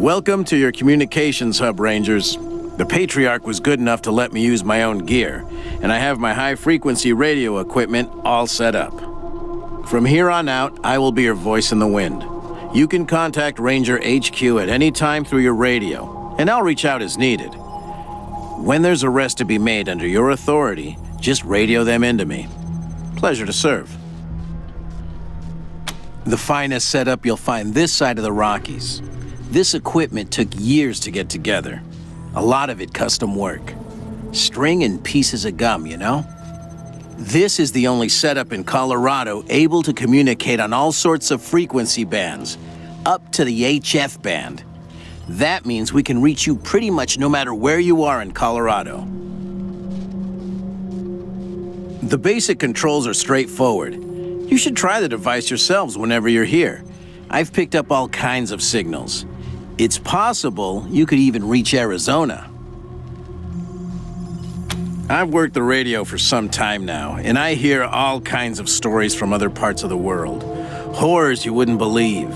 Welcome to your communications hub, Rangers. The Patriarch was good enough to let me use my own gear, and I have my high-frequency radio equipment all set up. From here on out, I will be your voice in the wind. You can contact Ranger HQ at any time through your radio, and I'll reach out as needed. When there's arrests to be made under your authority, just radio them into me. Pleasure to serve. The finest setup you'll find this side of the Rockies. This equipment took years to get together. A lot of it custom work. String and pieces of gum, you know? This is the only setup in Colorado able to communicate on all sorts of frequency bands, up to the HF band. That means we can reach you pretty much no matter where you are in Colorado. The basic controls are straightforward. You should try the device yourselves whenever you're here. I've picked up all kinds of signals. It's possible you could even reach Arizona. I've worked the radio for some time now, and I hear all kinds of stories from other parts of the world. Horrors you wouldn't believe.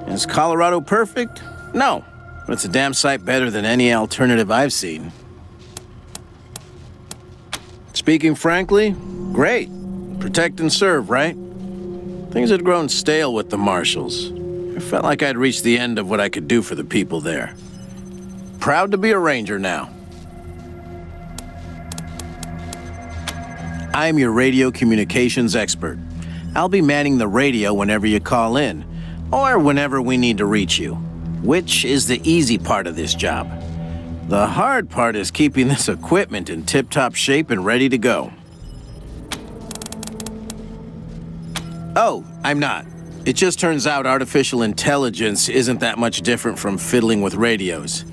Is Colorado perfect? No, but it's a damn sight better than any alternative I've seen. Speaking frankly, great. Protect and serve, right? Things had grown stale with the Marshals. I felt like I'd reached the end of what I could do for the people there. Proud to be a ranger now. I'm your radio communications expert. I'll be manning the radio whenever you call in, or whenever we need to reach you, which is the easy part of this job. The hard part is keeping this equipment in tip-top shape and ready to go. Oh, I'm not. It just turns out artificial intelligence isn't that much different from fiddling with radios.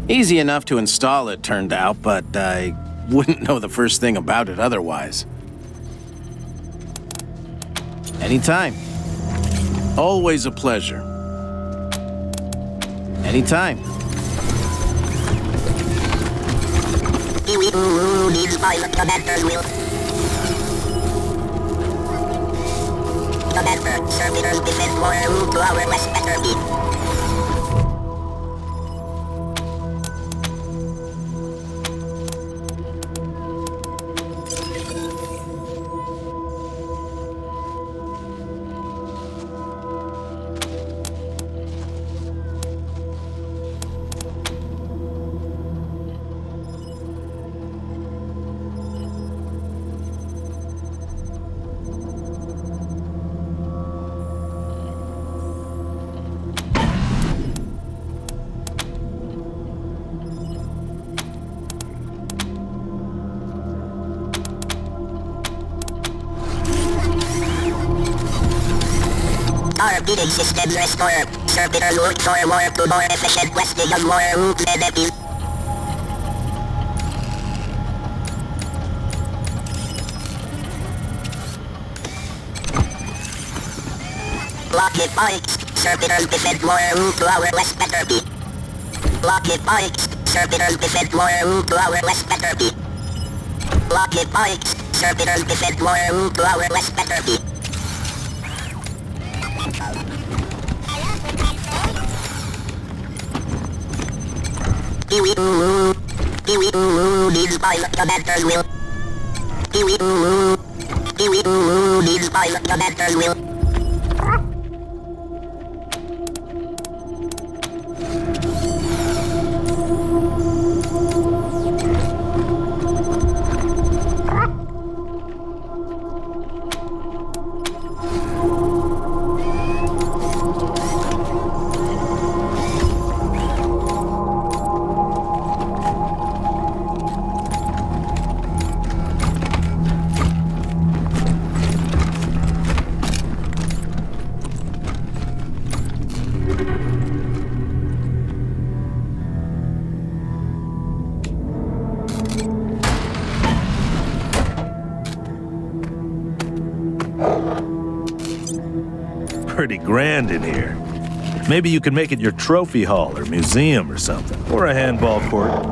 Easy enough to install, it turned out, but I wouldn't know the first thing about it otherwise. Anytime. Always a pleasure. Anytime. These pilot commanders will. Commander, servitors defend more route to our west better beat. Our bidding systems restore. Servitors look for more efficient questing of more routes than enemies. Lockheed Pikes, servitors defend more route to our west better be. Lockheed Pikes, servitors defend more route to our west better be. Lockheed Pikes, servitors defend more route to our west better be. These pilot commanders will. These pilot commanders will. Pretty grand in here. Maybe you can make it your trophy hall or museum or something, or a handball court.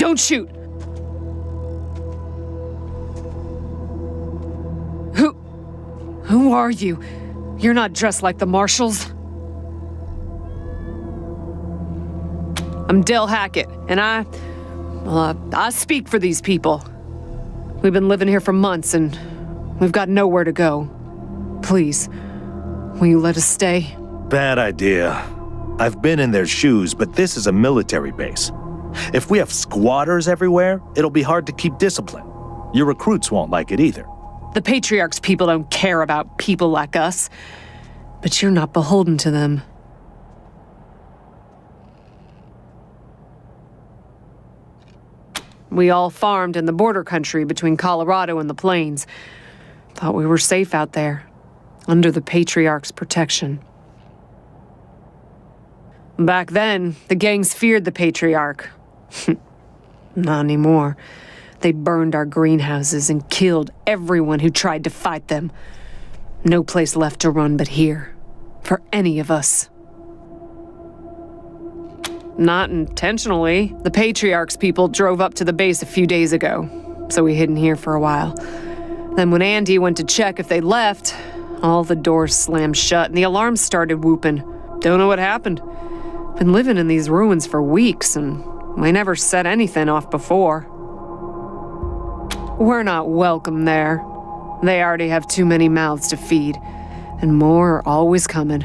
Don't shoot! Who are you? You're not dressed like the marshals. I'm Del Hackett, and I speak for these people. We've been living here for months, and we've got nowhere to go. Please, will you let us stay? Bad idea. I've been in their shoes, but this is a military base. If we have squatters everywhere, it'll be hard to keep discipline. Your recruits won't like it either. The Patriarch's people don't care about people like us, but you're not beholden to them. We all farmed in the border country between Colorado and the plains. Thought we were safe out there, under the Patriarch's protection. Back then, the gangs feared the Patriarch. Not anymore. They burned our greenhouses and killed everyone who tried to fight them. No place left to run but here, for any of us. Not intentionally. The Patriarch's people drove up to the base a few days ago, so we hid in here for a while. Then when Andy went to check if they left, all the doors slammed shut and the alarms started whooping. Don't know what happened. Been living in these ruins for weeks, and we never set anything off before. We're not welcome there. They already have too many mouths to feed, and more are always coming.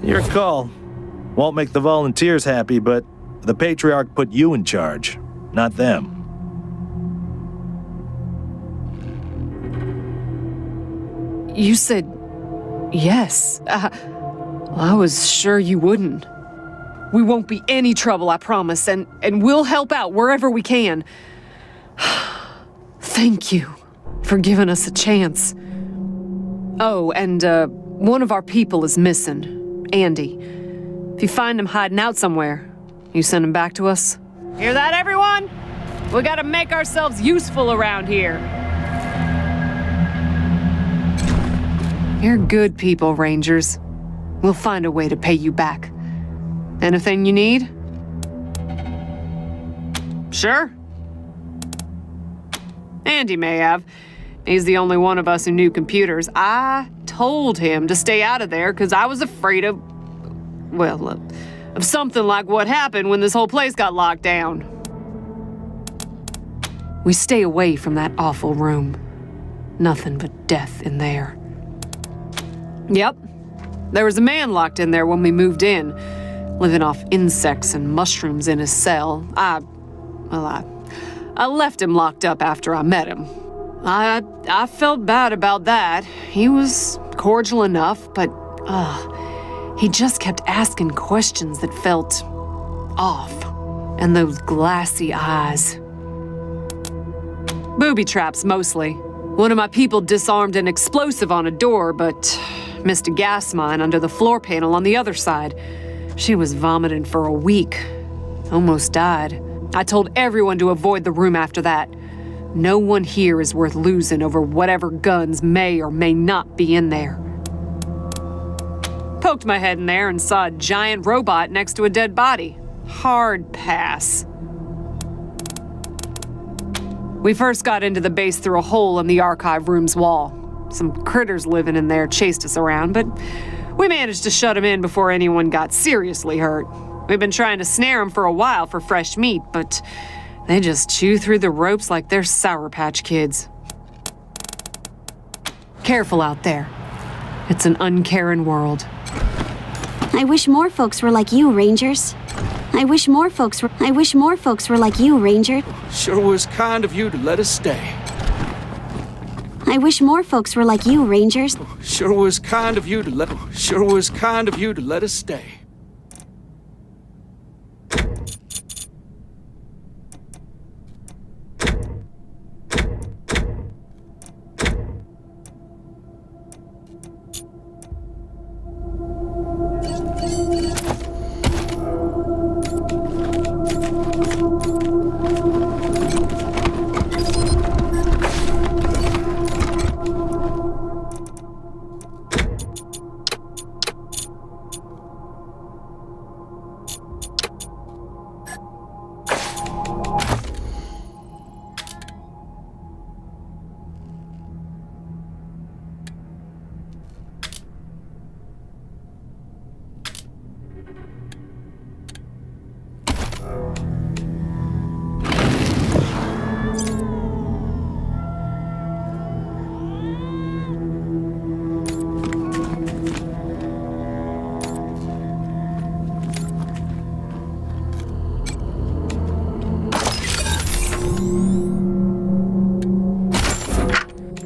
Your call. Won't make the volunteers happy, but the Patriarch put you in charge, not them. You said yes. I was sure you wouldn't. We won't be any trouble, I promise, and we'll help out wherever we can. Thank you for giving us a chance. Oh, and one of our people is missing, Andy. If you find him hiding out somewhere, you send him back to us. Hear that, everyone? We gotta make ourselves useful around here. You're good people, Rangers. We'll find a way to pay you back. Anything you need? Sure. Andy may have. He's the only one of us who knew computers. I told him to stay out of there because I was afraid of, well, of something like what happened when this whole place got locked down. We stay away from that awful room. Nothing but death in there. Yep. There was a man locked in there when we moved in, living off insects and mushrooms in his cell. I left him locked up after I met him. I felt bad about that. He was cordial enough, but he just kept asking questions that felt off. And those glassy eyes. Booby traps, mostly. One of my people disarmed an explosive on a door, but missed a gas mine under the floor panel on the other side. She was vomiting for a week. Almost died. I told everyone to avoid the room after that. No one here is worth losing over whatever guns may or may not be in there. Poked my head in there and saw a giant robot next to a dead body. Hard pass. We first got into the base through a hole in the archive room's wall. Some critters living in there chased us around, but we managed to shut them in before anyone got seriously hurt. We've been trying to snare them for a while for fresh meat, but they just chew through the ropes like they're Sour Patch Kids. Careful out there. It's an uncaring world. I wish more folks were like you, Rangers. I wish more folks were like you, Ranger. Sure was kind of you to let us stay. I wish more folks were like you, Rangers. Sure was kind of you to let us stay.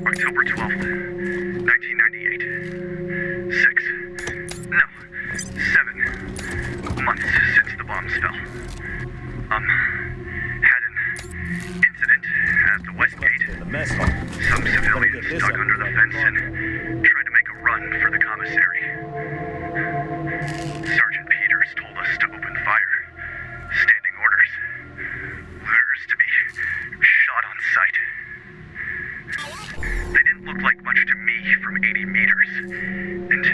October 12th, 1998. 7 months since the bombs fell. Had an incident at the West Gate. Some civilians stuck under the fence and tried to make a run for the commissary. Sergeant Peters told us to open fire. Standing orders. Orders to be shot on sight. They didn't look like much to me from 80 meters. And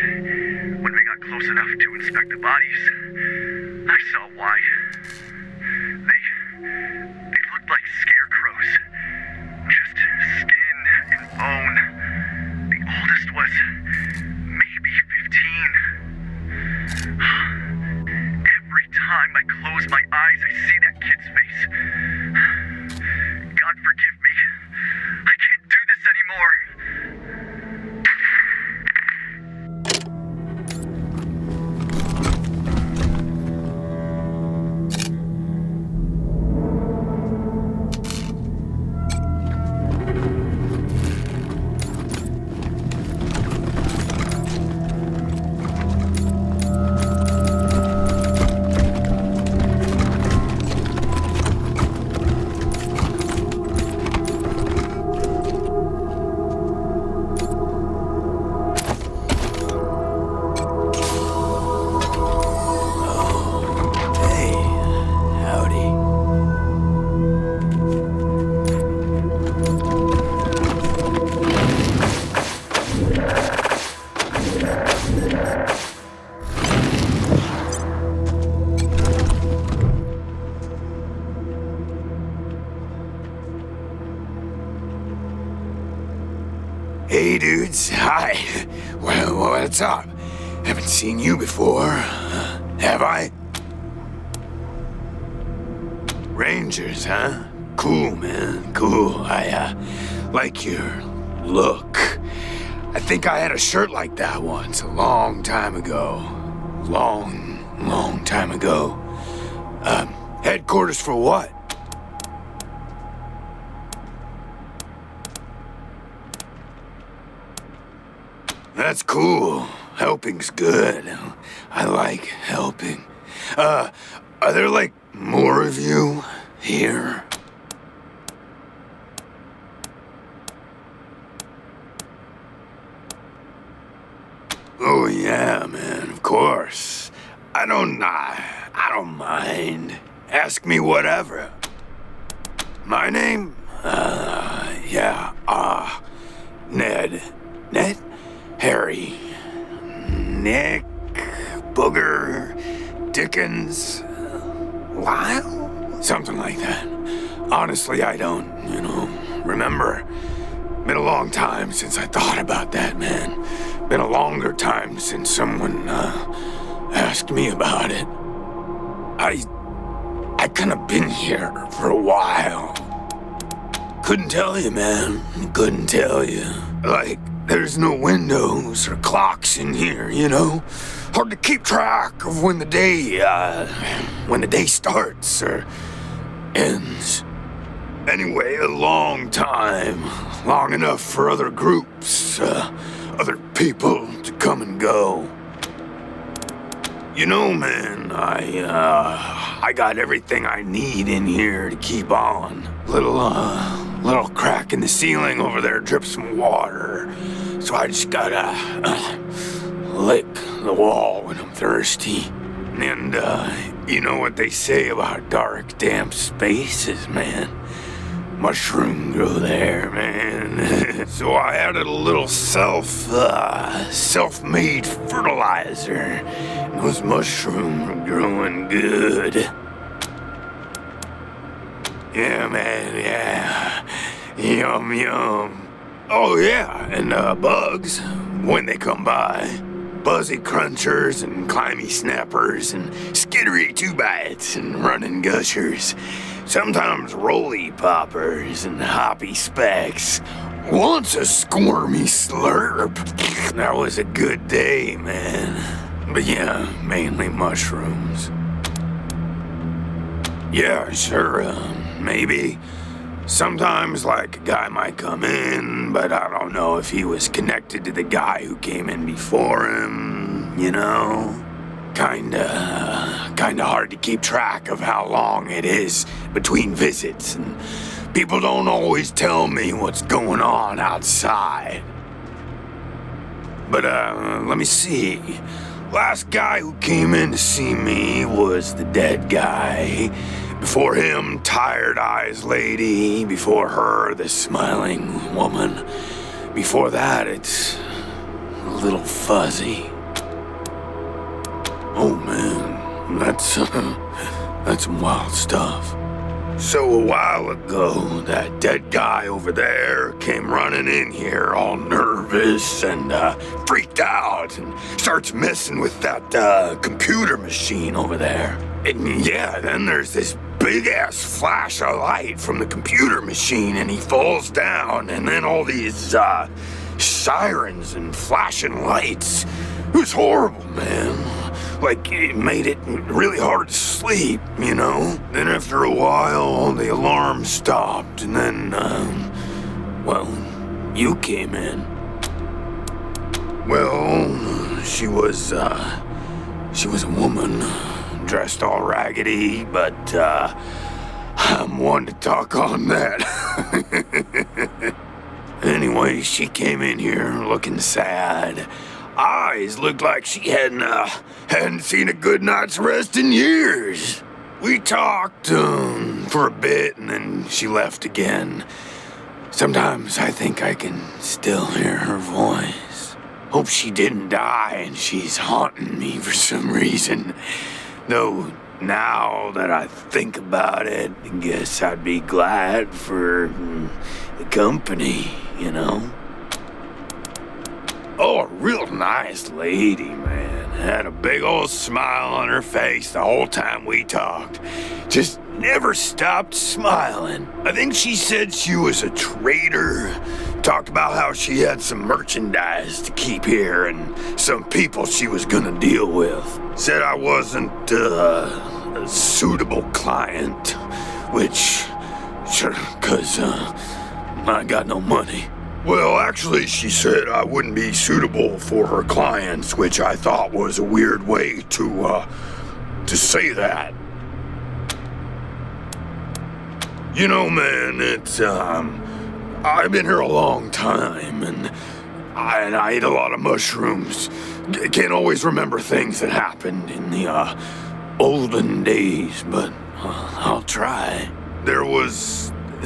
when we got close enough to inspect the bodies, I saw why. They looked like scarecrows. Just skin and bone. The oldest was maybe 15. Every time I close my eyes, I see that kid's face. God forgive me. I can't do this anymore. Hey dudes, hi. Well, what's up? Haven't seen you before, have I? Rangers, huh? Cool, man, cool. I like your look. I think I had a shirt like that once, a long time ago. Long time ago. Headquarters for what? That's cool. Helping's good. I like helping. Are there, like, more of you here? Oh, yeah, man, of course. I don't mind. Ask me whatever. My name? Ned. Ned? Harry, Nick, Booger, Dickens, Lyle? Something like that. Honestly, I don't, remember. Been a long time since I thought about that, man. Been a longer time since someone, asked me about it. I kinda been here for a while. Couldn't tell you, man. Couldn't tell you. Like, there's no windows or clocks in here, Hard to keep track of when the day starts or ends. Anyway, a long time. Long enough for other groups, other people to come and go. You know, man, I got everything I need in here to keep on. Little crack in the ceiling over there drips some water. So I just gotta lick the wall when I'm thirsty. And, you know what they say about dark, damp spaces, man? Mushroom grow there, man. So I added a little self-made fertilizer. And those mushrooms are growing good. Yeah, man, yeah. Yum, yum. Oh, yeah, and bugs, when they come by. Buzzy crunchers and climby snappers and skittery two-bites and running gushers. Sometimes roly poppers and hoppy specks. Once a squirmy slurp. That was a good day, man. But yeah, mainly mushrooms. Yeah, sure, maybe. Sometimes, like, a guy might come in, but I don't know if he was connected to the guy who came in before him, you know? Kinda hard to keep track of how long it is between visits, and people don't always tell me what's going on outside. But, let me see. Last guy who came in to see me was the dead guy. Before him, Tired Eyes Lady. Before her, the Smiling Woman. Before that, it's a little fuzzy. Oh man, that's some wild stuff. So a while ago, that dead guy over there came running in here all nervous and freaked out and starts messing with that computer machine over there. And yeah, then there's this big-ass flash of light from the computer machine and he falls down, and then all these sirens and flashing lights. It was horrible, man. Like, it made it really hard to sleep, you know? Then after a while, the alarm stopped, and then, well, you came in. Well, she was a woman, dressed all raggedy, but, I'm one to talk on that. Anyway, she came in here looking sad. Eyes looked like she hadn't seen a good night's rest in years. We talked for a bit, and then she left again. Sometimes I think I can still hear her voice. Hope she didn't die and she's haunting me for some reason. Though now that I think about it, I guess I'd be glad for the company, you know? Oh, a real nice lady, man. Had a big old smile on her face the whole time we talked. Just never stopped smiling. I think she said she was a trader. Talked about how she had some merchandise to keep here and some people she was gonna deal with. Said I wasn't a suitable client, which, sure, 'cause I got no money. Well, actually, she said I wouldn't be suitable for her clients, which I thought was a weird way to say that. You know, man, it's, I've been here a long time, and I eat a lot of mushrooms. Can't always remember things that happened in the, olden days, but I'll try. There was a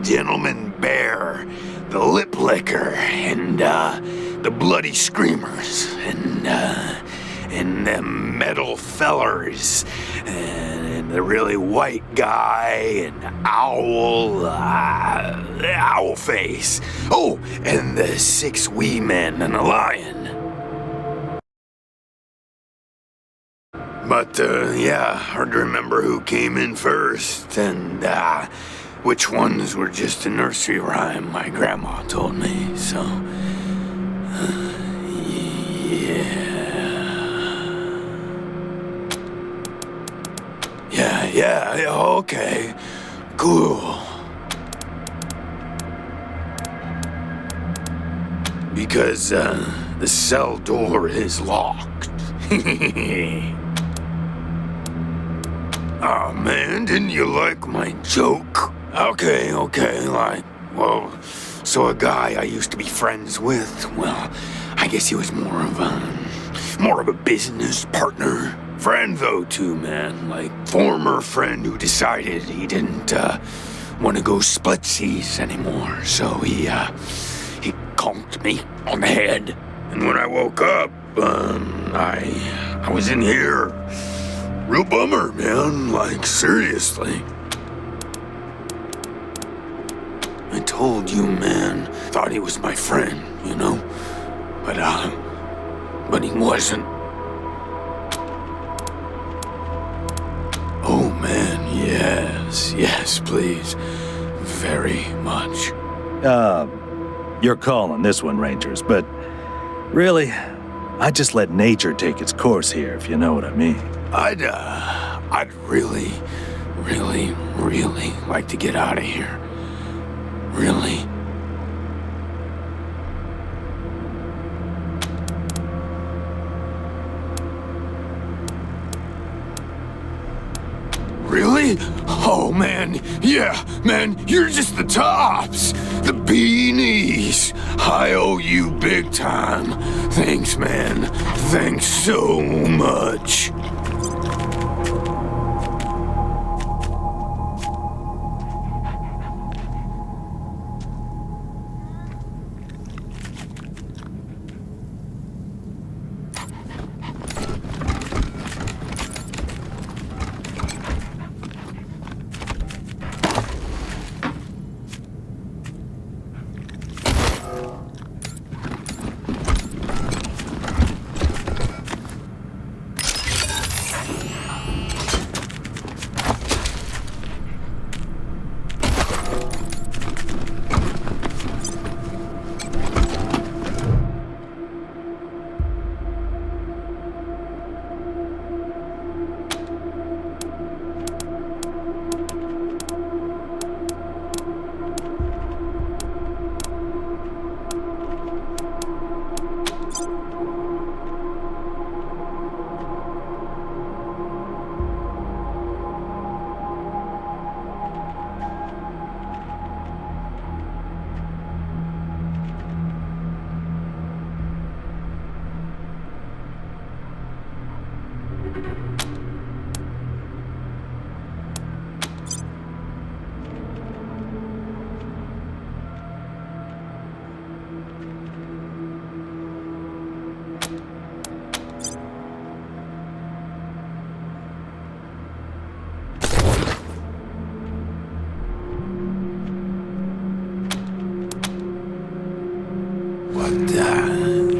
gentleman bear, the lip licker, and the bloody screamers, and the metal fellers, and the really white guy, and owl face. Oh, and the 6 wee men and a lion. But, yeah, hard to remember who came in first, and, which ones were just a nursery rhyme my grandma told me, so... Yeah, okay. Cool. Because, the cell door is locked. Aw, man, didn't you like my joke? Okay, like, well, so a guy I used to be friends with, well, I guess he was more of a business partner. Friend, though, too, man. Like, former friend who decided he didn't, want to go splitsies anymore, so he conked me on the head. And when I woke up, I was in here. Real bummer, man, like, seriously. I told you, man, thought he was my friend, you know? But he wasn't. Oh, man, yes, please. Very much. You're calling this one, Rangers, but really, I just let nature take its course here, if you know what I mean. I'd really like to get out of here. Really. Really? Oh, man. Yeah, man, you're just the tops. The beanies. I owe you big time. Thanks, man. Thanks so much.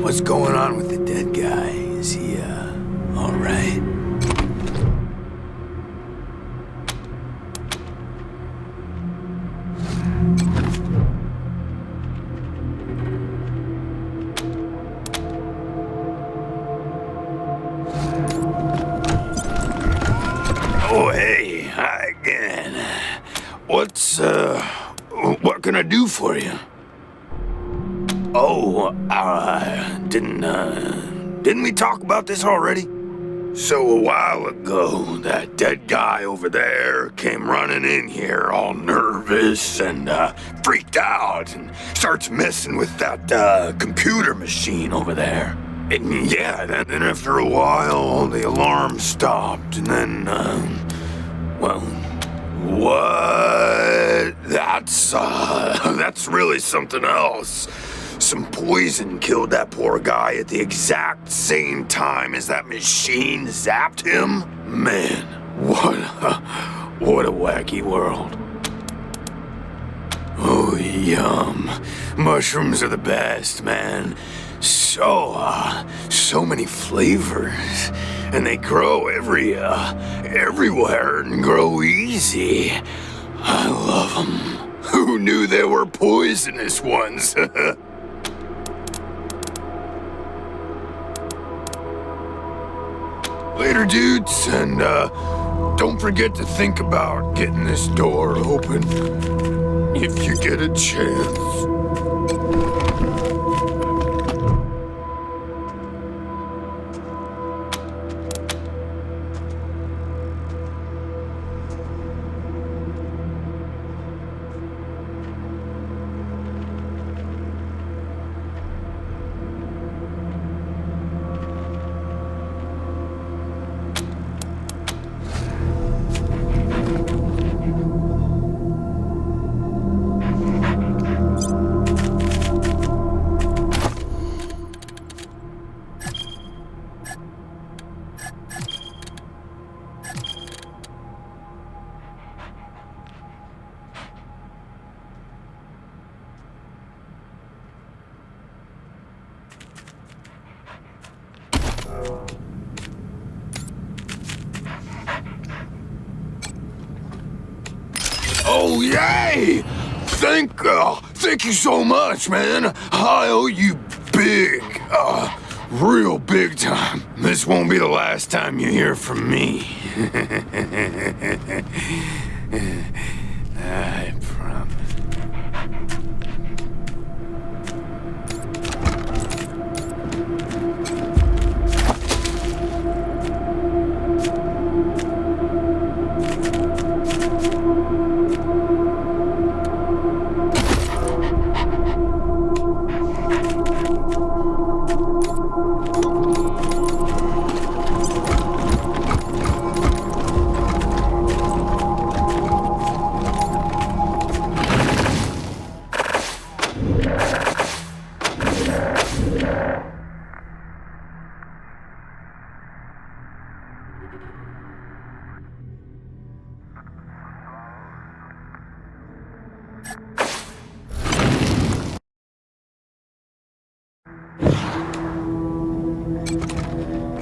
What's going on with the dead guy? Is he, all right? Oh, hey, hi again. What can I do for you? Oh, didn't we talk about this already? So a while ago, that dead guy over there came running in here all nervous and freaked out and starts messing with that computer machine over there. And yeah, then after a while, the alarm stopped and then, well, what? That's really something else. Some poison killed that poor guy at the exact same time as that machine zapped him. Man, what a wacky world. Oh, yum. Mushrooms are the best, man. So many flavors. And they grow everywhere and grow easy. I love them. Who knew there were poisonous ones? Later, dudes, and, don't forget to think about getting this door open if you get a chance. Oh, yay! Thank you so much, man. I owe you big, real big time. This won't be the last time you hear from me. I promise.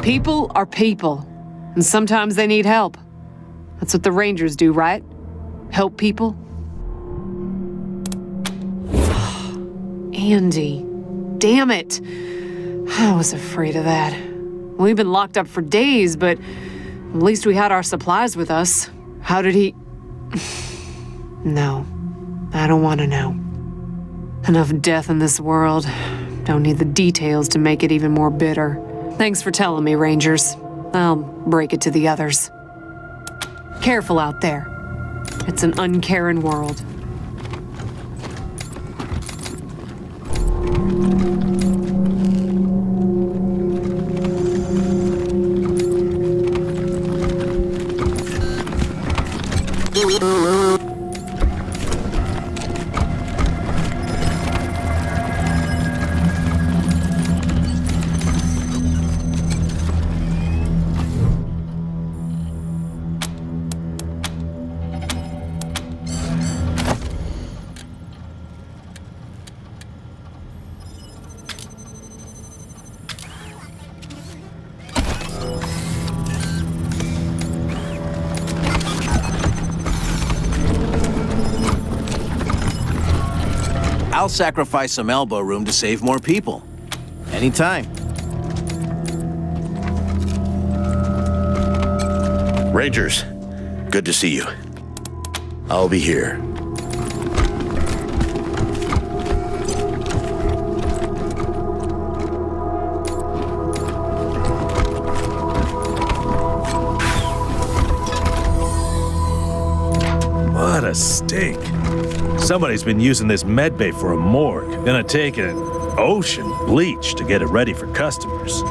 People are people, and sometimes they need help. That's what the Rangers do, right? Help people? Andy. Damn it. I was afraid of that. We've been locked up for days, but at least we had our supplies with us. How did he... No. I don't want to know. Enough death in this world. Don't need the details to make it even more bitter. Thanks for telling me, Rangers. I'll break it to the others. Careful out there. It's an uncaring world. I'll sacrifice some elbow room to save more people. Anytime. Rangers, good to see you. I'll be here. What a stink. Somebody's been using this medbay for a morgue. Gonna take an ocean bleach to get it ready for customers.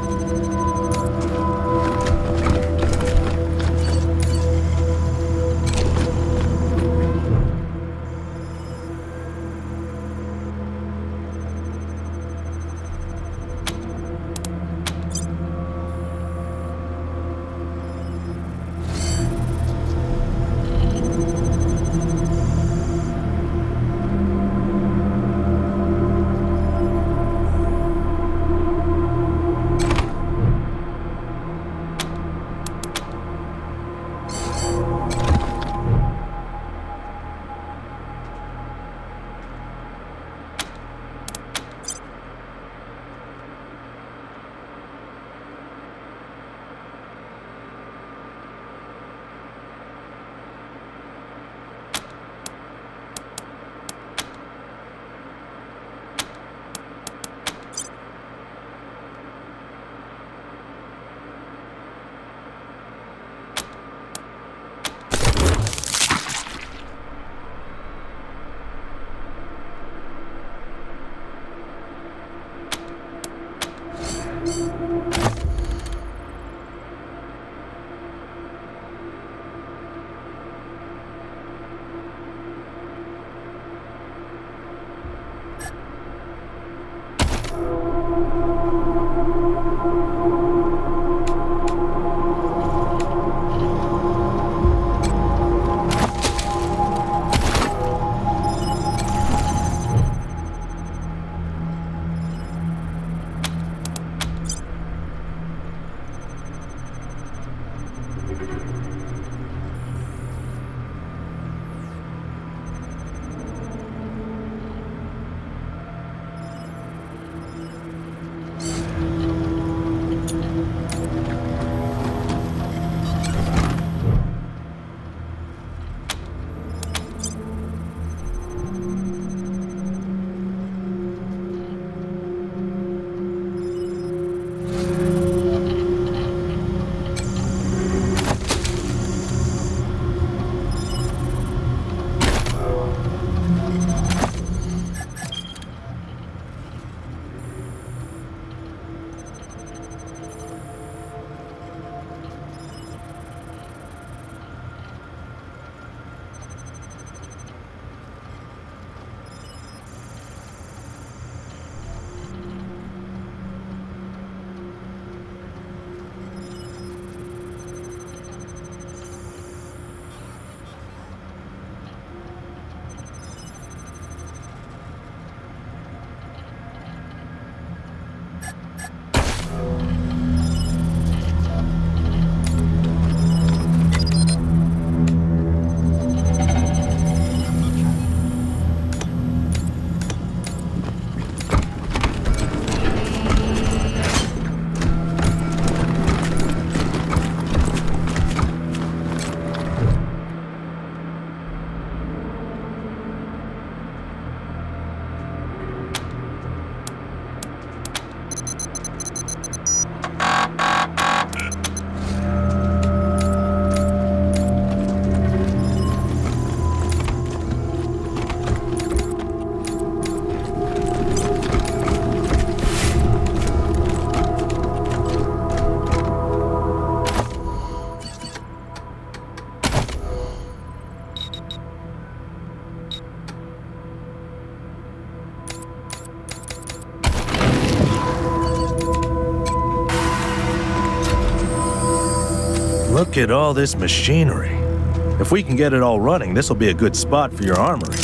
Look at all this machinery. If we can get it all running, this will be a good spot for your armory.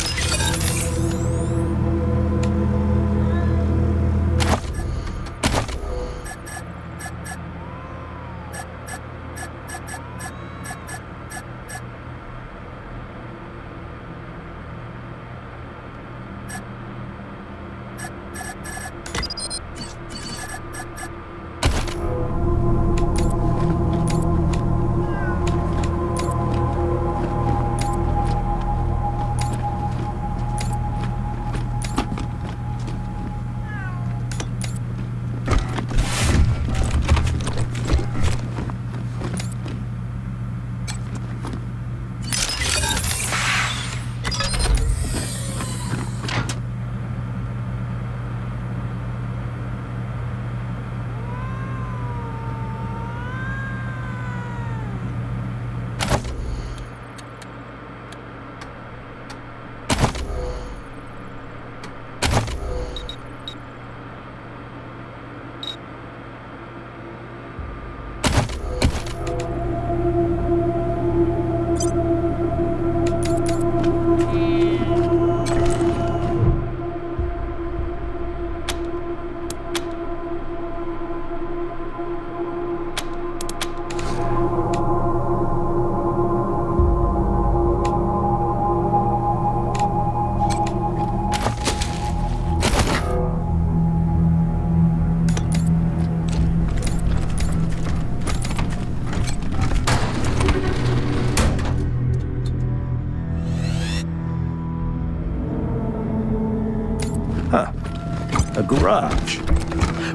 A garage.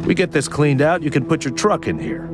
We get this cleaned out, you can put your truck in here.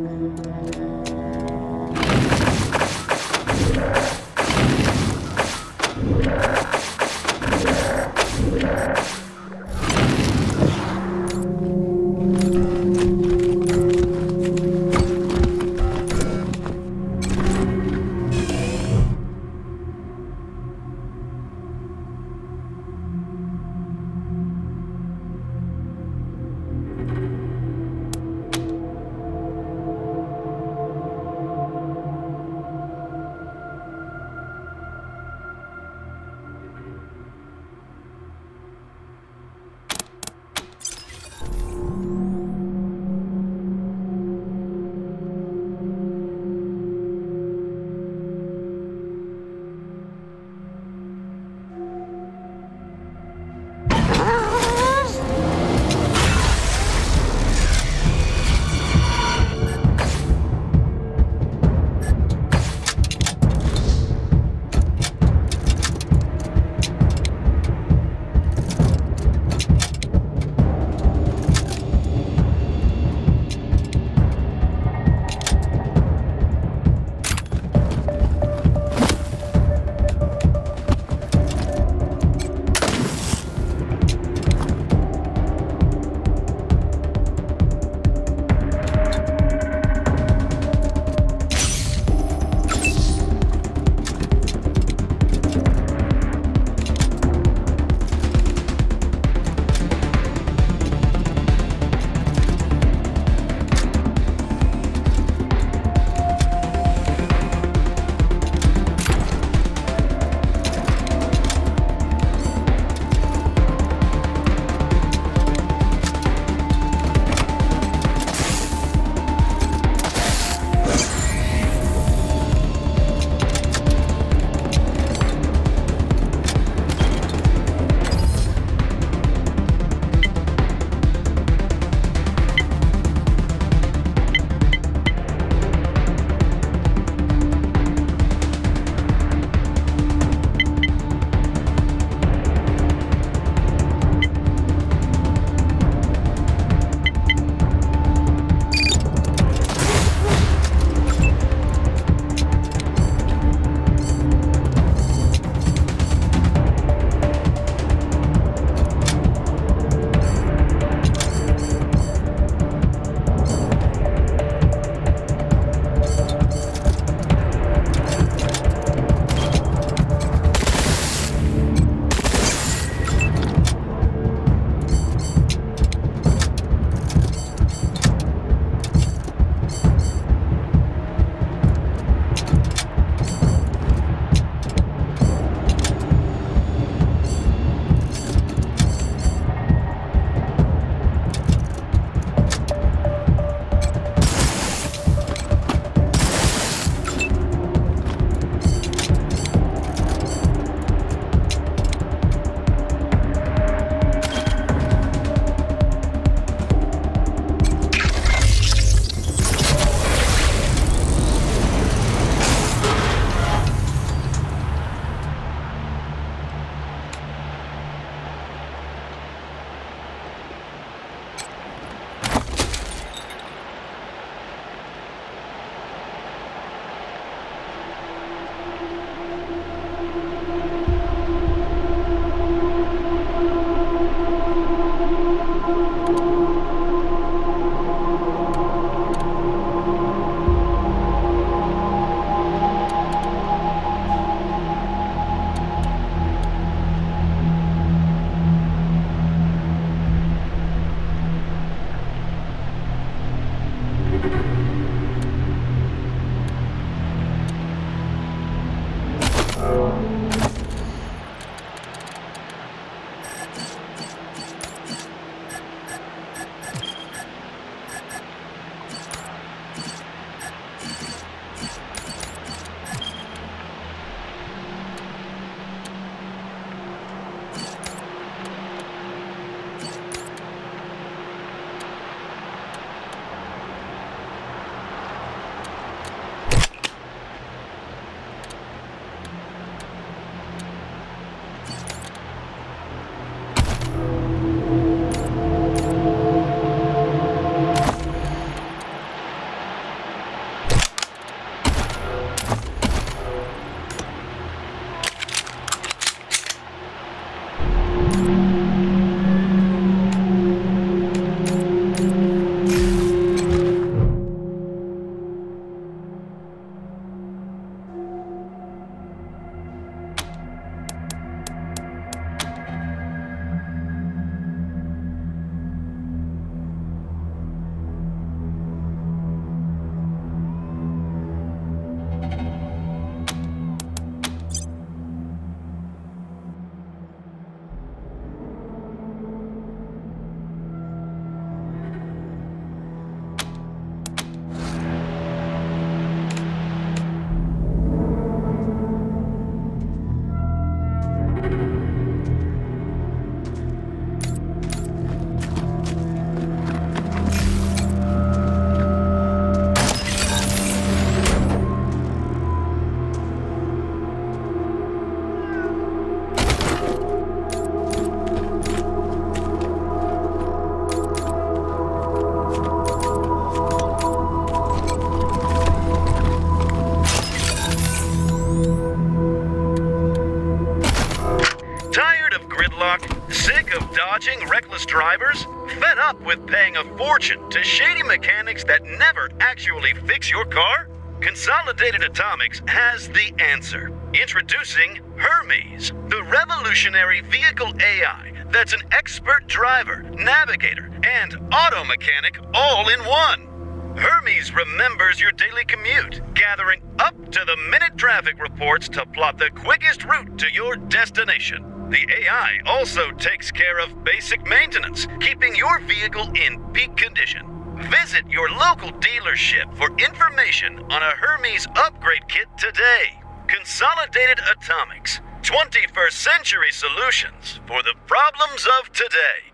watching reckless drivers? Fed up with paying a fortune to shady mechanics that never actually fix your car? Consolidated Atomics has the answer. Introducing Hermes, the revolutionary vehicle AI that's an expert driver, navigator, and auto mechanic all in one. Hermes remembers your daily commute, gathering up-to-the-minute traffic reports to plot the quickest route to your destination. The AI also takes care of basic maintenance, keeping your vehicle in peak condition. Visit your local dealership for information on a Hermes upgrade kit today. Consolidated Atomics, 21st century solutions for the problems of today.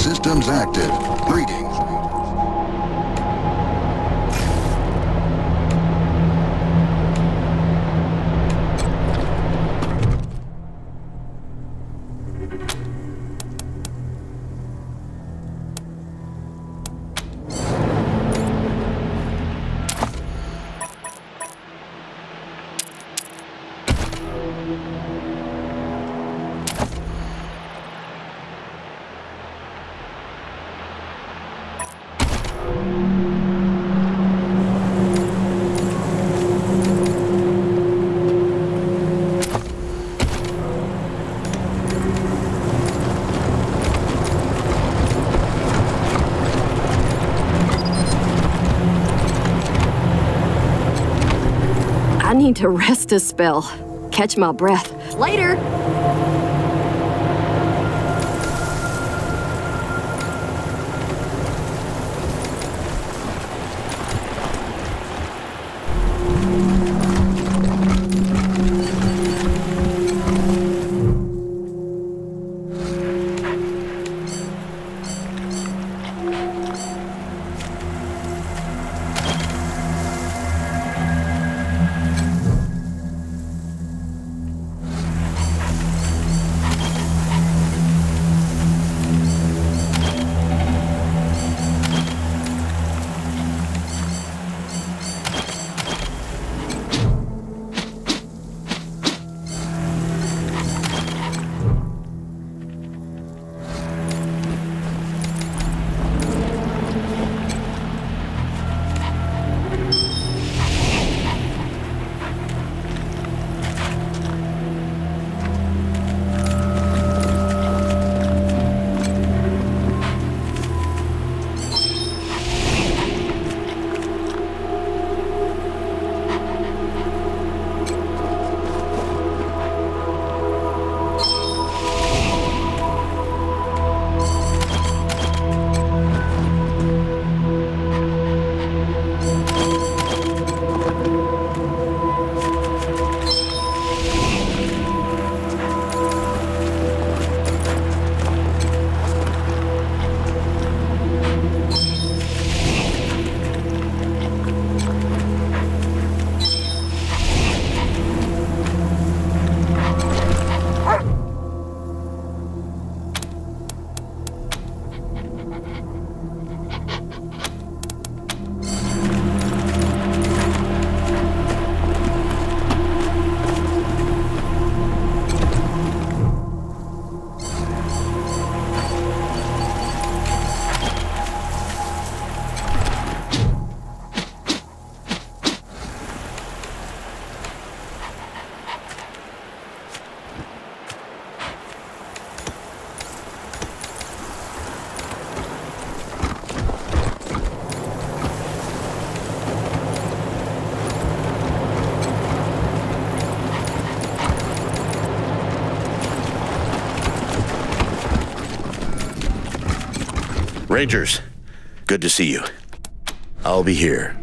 Systems active. Greetings. I need to rest a spell. Catch my breath. Later! Rangers, good to see you. I'll be here.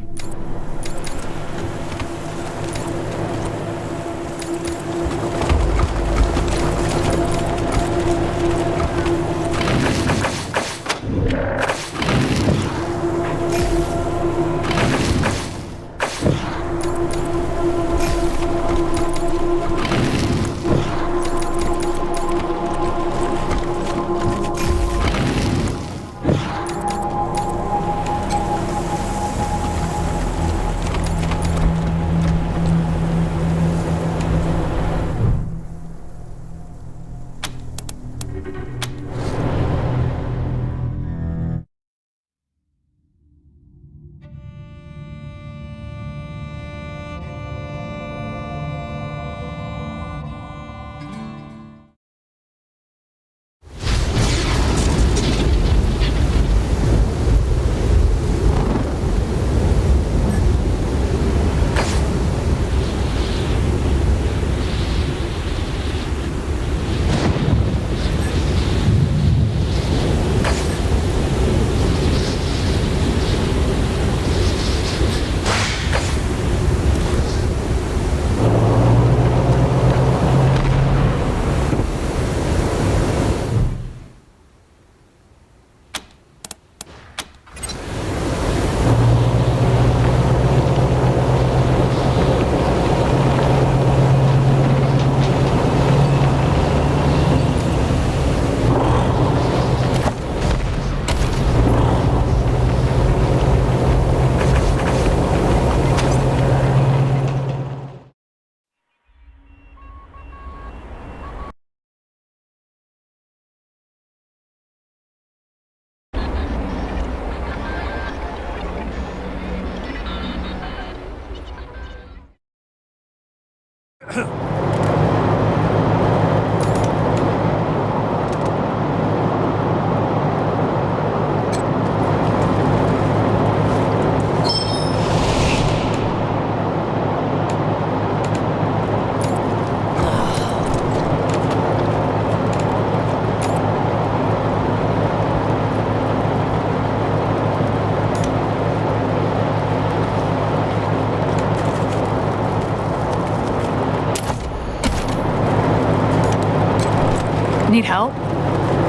Need help?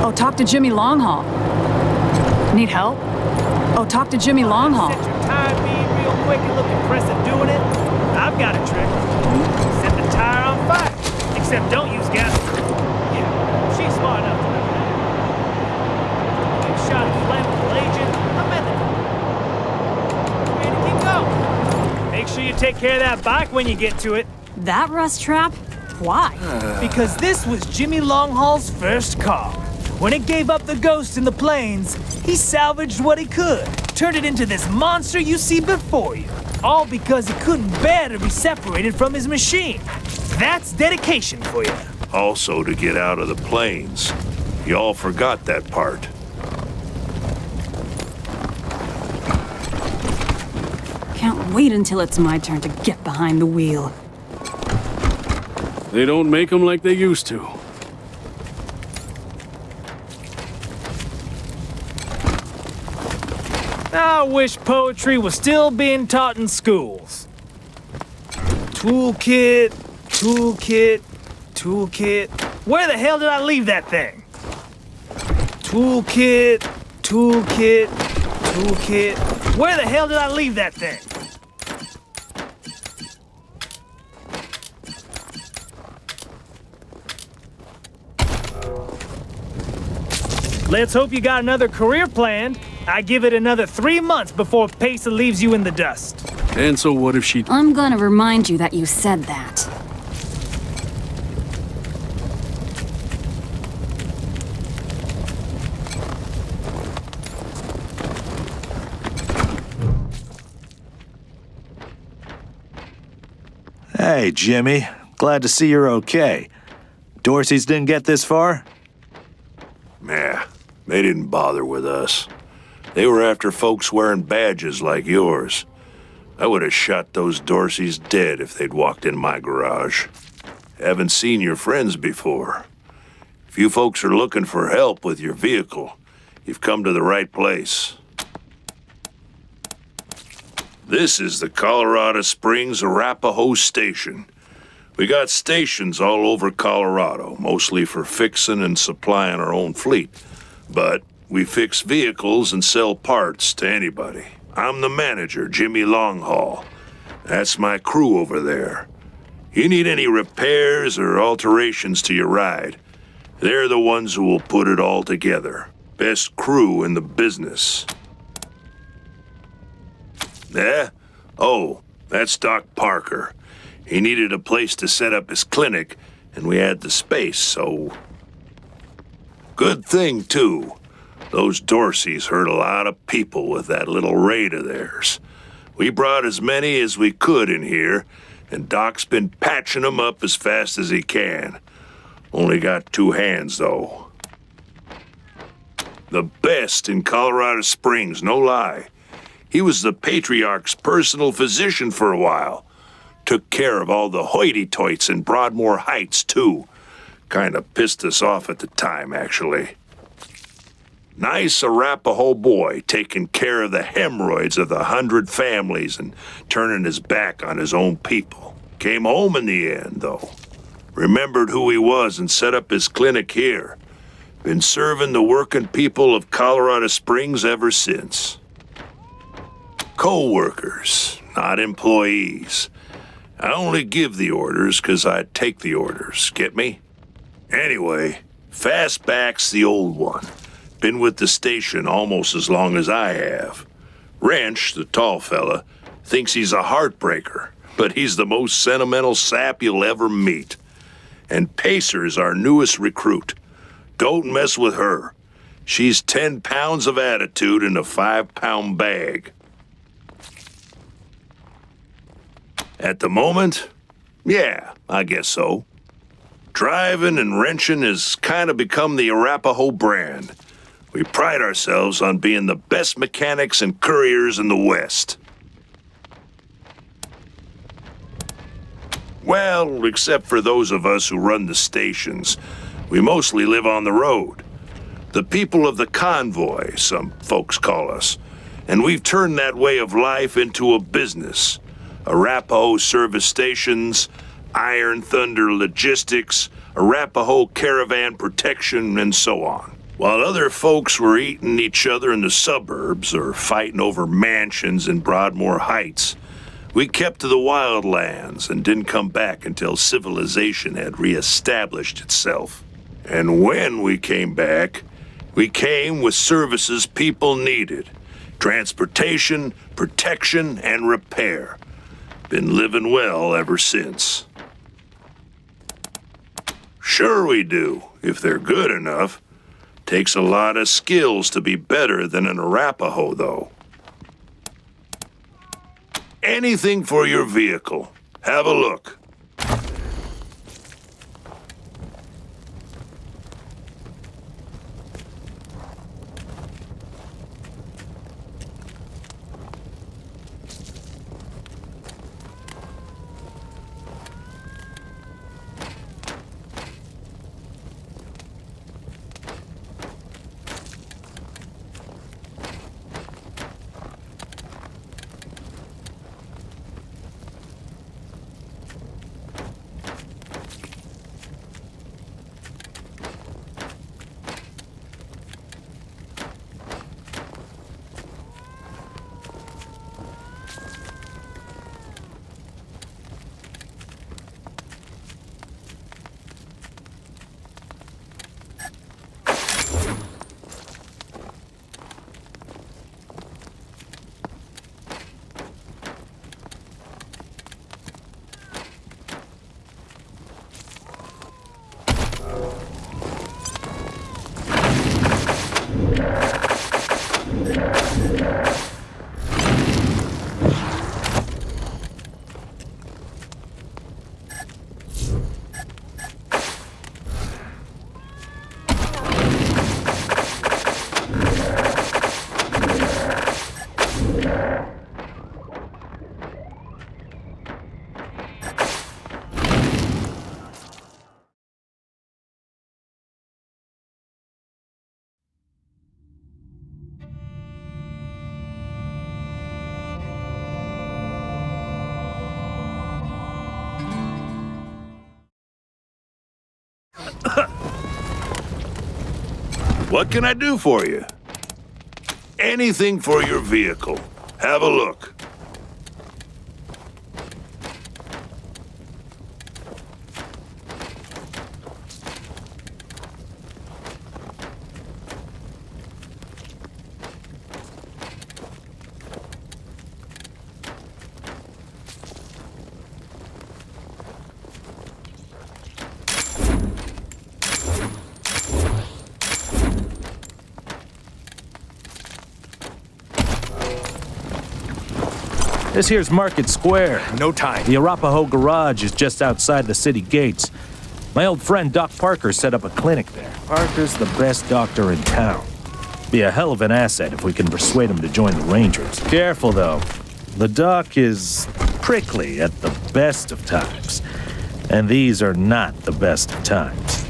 Oh, talk to Jimmy Longhaul. Need help? Oh, talk to Jimmy Longhaul. Set your tire being real quick and look impressive doing it. I've got a trick. Set the tire on fire. Except don't use gas. Yeah, she's smart enough to know that. Get shot at flammable agent. A method. Ready to keep going. Make sure you take care of that bike when you get to it. That rust trap? Why? Because this was Jimmy Longhaul's first car. When it gave up the ghost in the plains, he salvaged what he could, turned it into this monster you see before you. All because he couldn't bear to be separated from his machine. That's dedication for you. Also to get out of the plains. Y'all forgot that part. Can't wait until it's my turn to get behind the wheel. They don't make them like they used to. I wish poetry was still being taught in schools. Toolkit, toolkit, toolkit. Where the hell did I leave that thing? Toolkit, toolkit, toolkit. Where the hell did I leave that thing? Let's hope you got another career planned. I give it another 3 months before Pesa leaves you in the dust. And so what if she... I'm gonna remind you that you said that. Hey, Jimmy. Glad to see you're okay. Dorsey's didn't get this far? Nah, they didn't bother with us. They were after folks wearing badges like yours. I would have shot those Dorseys dead if they'd walked in my garage. Haven't seen your friends before. If you folks are looking for help with your vehicle, you've come to the right place. This is the Colorado Springs Arapahoe Station. We got stations all over Colorado, mostly for fixing and supplying our own fleet. But we fix vehicles and sell parts to anybody. I'm the manager, Jimmy Longhaul. That's my crew over there. You need any repairs or alterations to your ride, they're the ones who will put it all together. Best crew in the business. Yeah? Oh, that's Doc Parker. He needed a place to set up his clinic, and we had the space, so... Good thing, too. Those Dorseys hurt a lot of people with that little raid of theirs. We brought as many as we could in here, and Doc's been patching them up as fast as he can. Only got 2 hands, though. The best in Colorado Springs, no lie. He was the Patriarch's personal physician for a while. Took care of all the hoity-toits in Broadmoor Heights, too. Kinda pissed us off at the time, actually. Nice Arapahoe boy, taking care of the hemorrhoids of the 100 families and turning his back on his own people. Came home in the end, though. Remembered who he was and set up his clinic here. Been serving the working people of Colorado Springs ever since. Co-workers, not employees. I only give the orders 'cause I take the orders, get me? Anyway, Fastback's the old one. Been with the station almost as long as I have. Wrench, the tall fella, thinks he's a heartbreaker, but he's the most sentimental sap you'll ever meet. And Pacer's our newest recruit. Don't mess with her. She's 10 pounds of attitude in a 5-pound bag. At the moment, yeah, I guess so. Driving and wrenching has kind of become the Arapahoe brand. We pride ourselves on being the best mechanics and couriers in the West. Well, except for those of us who run the stations, we mostly live on the road. The people of the convoy, some folks call us. And we've turned that way of life into a business. Arapahoe Service Stations, Iron Thunder Logistics, Arapahoe Caravan Protection, and so on. While other folks were eating each other in the suburbs or fighting over mansions in Broadmoor Heights, we kept to the wildlands and didn't come back until civilization had reestablished itself. And when we came back, we came with services people needed. Transportation, protection, and repair. Been living well ever since. Sure we do, if they're good enough. Takes a lot of skills to be better than an Arapahoe, though. Anything for your vehicle. Have a look. What can I do for you? Anything for your vehicle. Have a look. This here's Market Square. No time. The Arapahoe Garage is just outside the city gates. My old friend Doc Parker set up a clinic there. Parker's the best doctor in town. Be a hell of an asset if we can persuade him to join the Rangers. Careful, though. The Doc is prickly at the best of times. And these are not the best of times.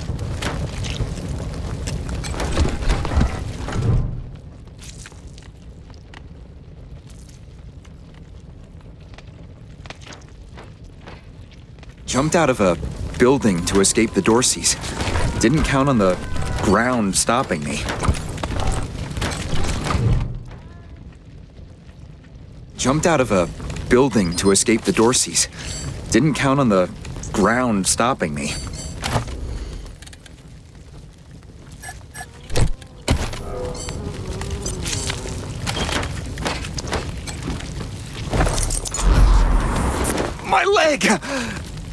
Jumped out of a building to escape the Dorseys. Didn't count on the ground stopping me. Jumped out of a building to escape the Dorseys. Didn't count on the ground stopping me. My leg!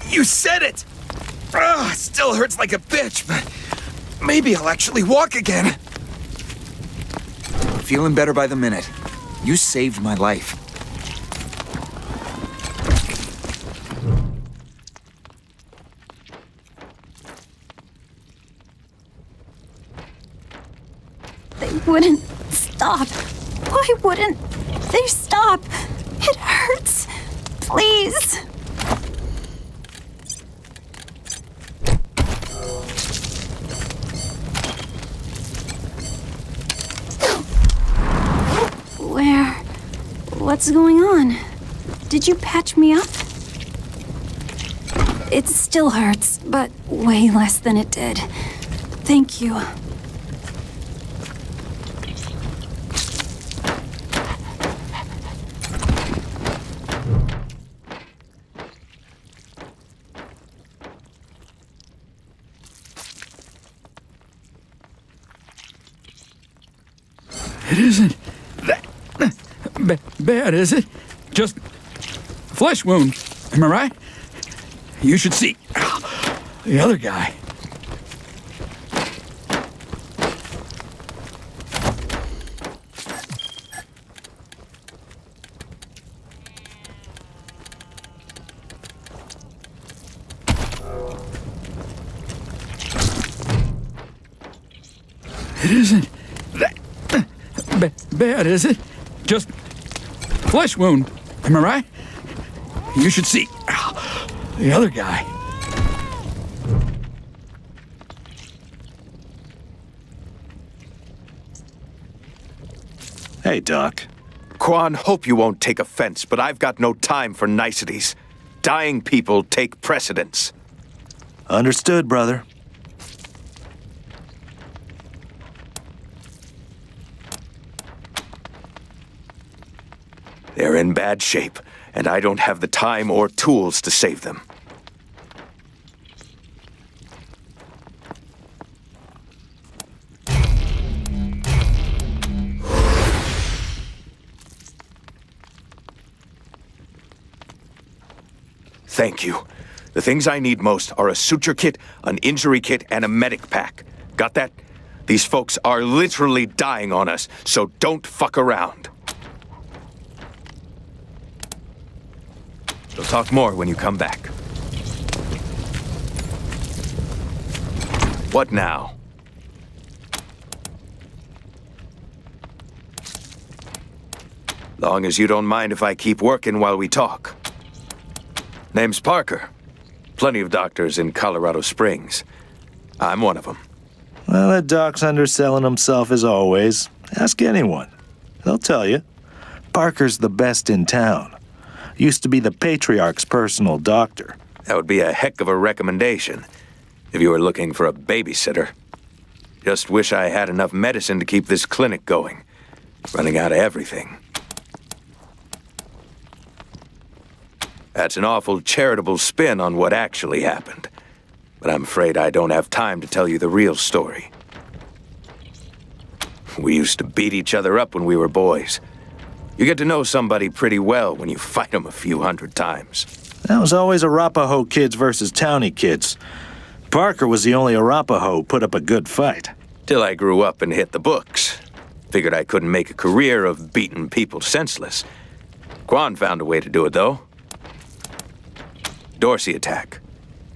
You said it! Still hurts like a bitch, but maybe I'll actually walk again. Feeling better by the minute. You saved my life. They wouldn't stop. Why wouldn't they stop? It hurts. Please. What's going on? Did you patch me up? It still hurts, but way less than it did. Thank you. It isn't that bad, is it? Just a flesh wound. Am I right? You should see the other guy. It isn't that bad, is it? Just a flesh wound. Am I right? You should see the other guy. Hey, Doc. Quan, hope you won't take offense, but I've got no time for niceties. Dying people take precedence. Understood, brother. They're in bad shape, and I don't have the time or tools to save them. Thank you. The things I need most are a suture kit, an injury kit, and a medic pack. Got that? These folks are literally dying on us, so don't fuck around. We'll talk more when you come back. What now? Long as you don't mind if I keep working while we talk. Name's Parker. Plenty of doctors in Colorado Springs. I'm one of them. Well, that Doc's underselling himself as always. Ask anyone. They'll tell you. Parker's the best in town. Used to be the Patriarch's personal doctor. That would be a heck of a recommendation if you were looking for a babysitter. Just wish I had enough medicine to keep this clinic going. Running out of everything. That's an awful charitable spin on what actually happened. But I'm afraid I don't have time to tell you the real story. We used to beat each other up when we were boys. You get to know somebody pretty well when you fight them a few hundred times. That was always Arapaho kids versus Townie kids. Parker was the only Arapaho who put up a good fight. Till I grew up and hit the books. Figured I couldn't make a career of beating people senseless. Quan found a way to do it, though. Dorsey attack.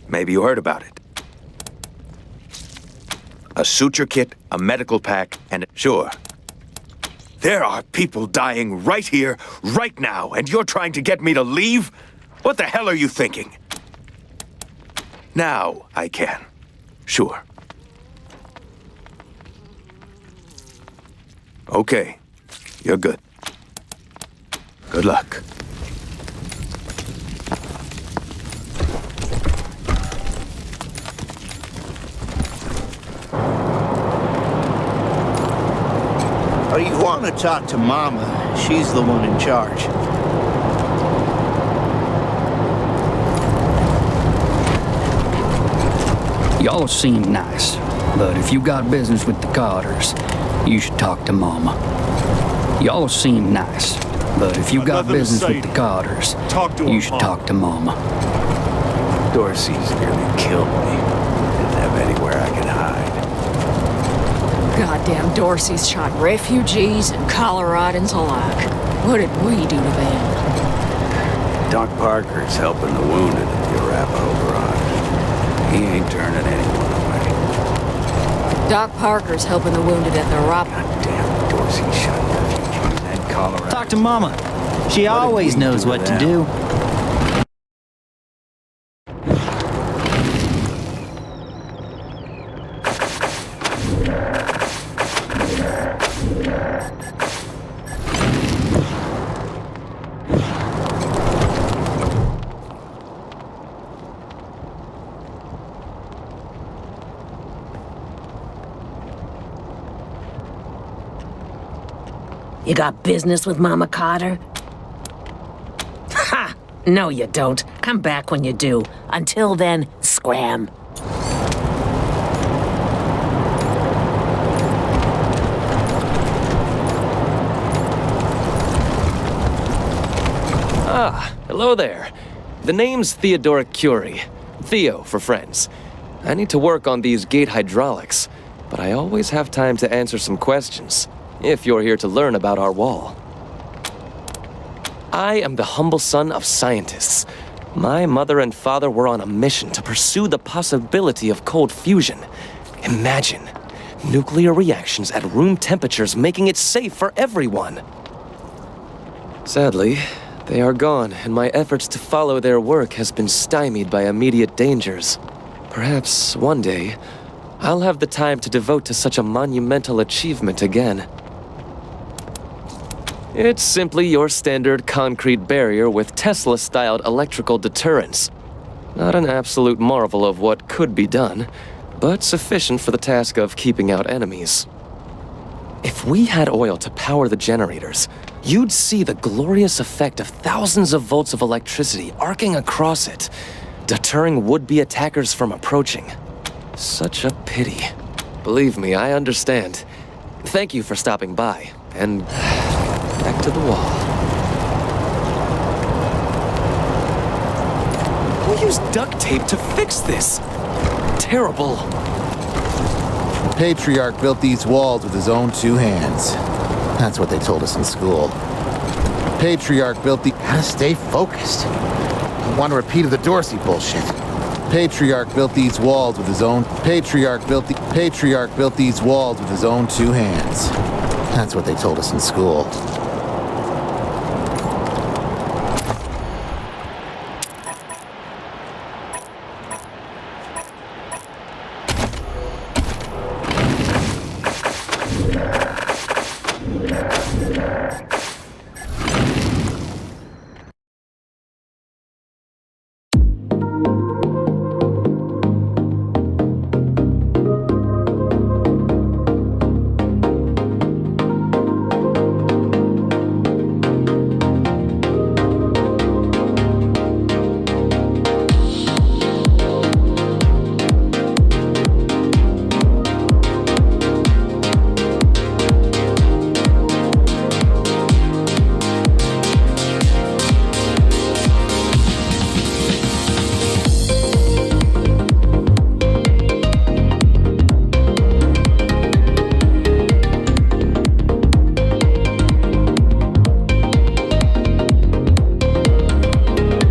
Maybe you heard about it. A suture kit, a medical pack, and sure. There are people dying right here, right now, and you're trying to get me to leave? What the hell are you thinking? Now I can. Sure. Okay. You're good. Good luck. Oh, you want to talk to Mama. She's the one in charge. Y'all seem nice, but if you got business with the Carters, you should talk to Mama. Y'all seem nice, but if you got business with the Carters, you should talk to Mama. Dorsey's nearly killed me. Didn't have anywhere I could hide. Goddamn Dorsey's shot refugees and Coloradans alike. What did we do to them? Doc Parker's helping the wounded at the Arapaho Garage. He ain't turning anyone away. Doc Parker's helping the wounded at the Arapaho. Damn, Dorsey shot refugees and Colorado. Talk to Mama. She always knows what to do. You got business with Mama Carter? Ha! No, you don't. Come back when you do. Until then, scram. Ah, hello there. The name's Theodora Curie. Theo for friends. I need to work on these gate hydraulics, but I always have time to answer some questions. If you're here to learn about our wall. I am the humble son of scientists. My mother and father were on a mission to pursue the possibility of cold fusion. Imagine, nuclear reactions at room temperatures making it safe for everyone. Sadly, they are gone, and my efforts to follow their work has been stymied by immediate dangers. Perhaps one day, I'll have the time to devote to such a monumental achievement again. It's simply your standard concrete barrier with Tesla-styled electrical deterrence. Not an absolute marvel of what could be done, but sufficient for the task of keeping out enemies. If we had oil to power the generators, you'd see the glorious effect of thousands of volts of electricity arcing across it, deterring would-be attackers from approaching. Such a pity. Believe me, I understand. Thank you for stopping by, and back to the wall. We'll use duct tape to fix this. Terrible. The Patriarch built these walls with his own two hands. That's what they told us in school. The Patriarch built the... Gotta stay focused. I want a repeat of the Dorsey bullshit. Patriarch built these walls with his own... Patriarch built these walls with his own two hands. That's what they told us in school.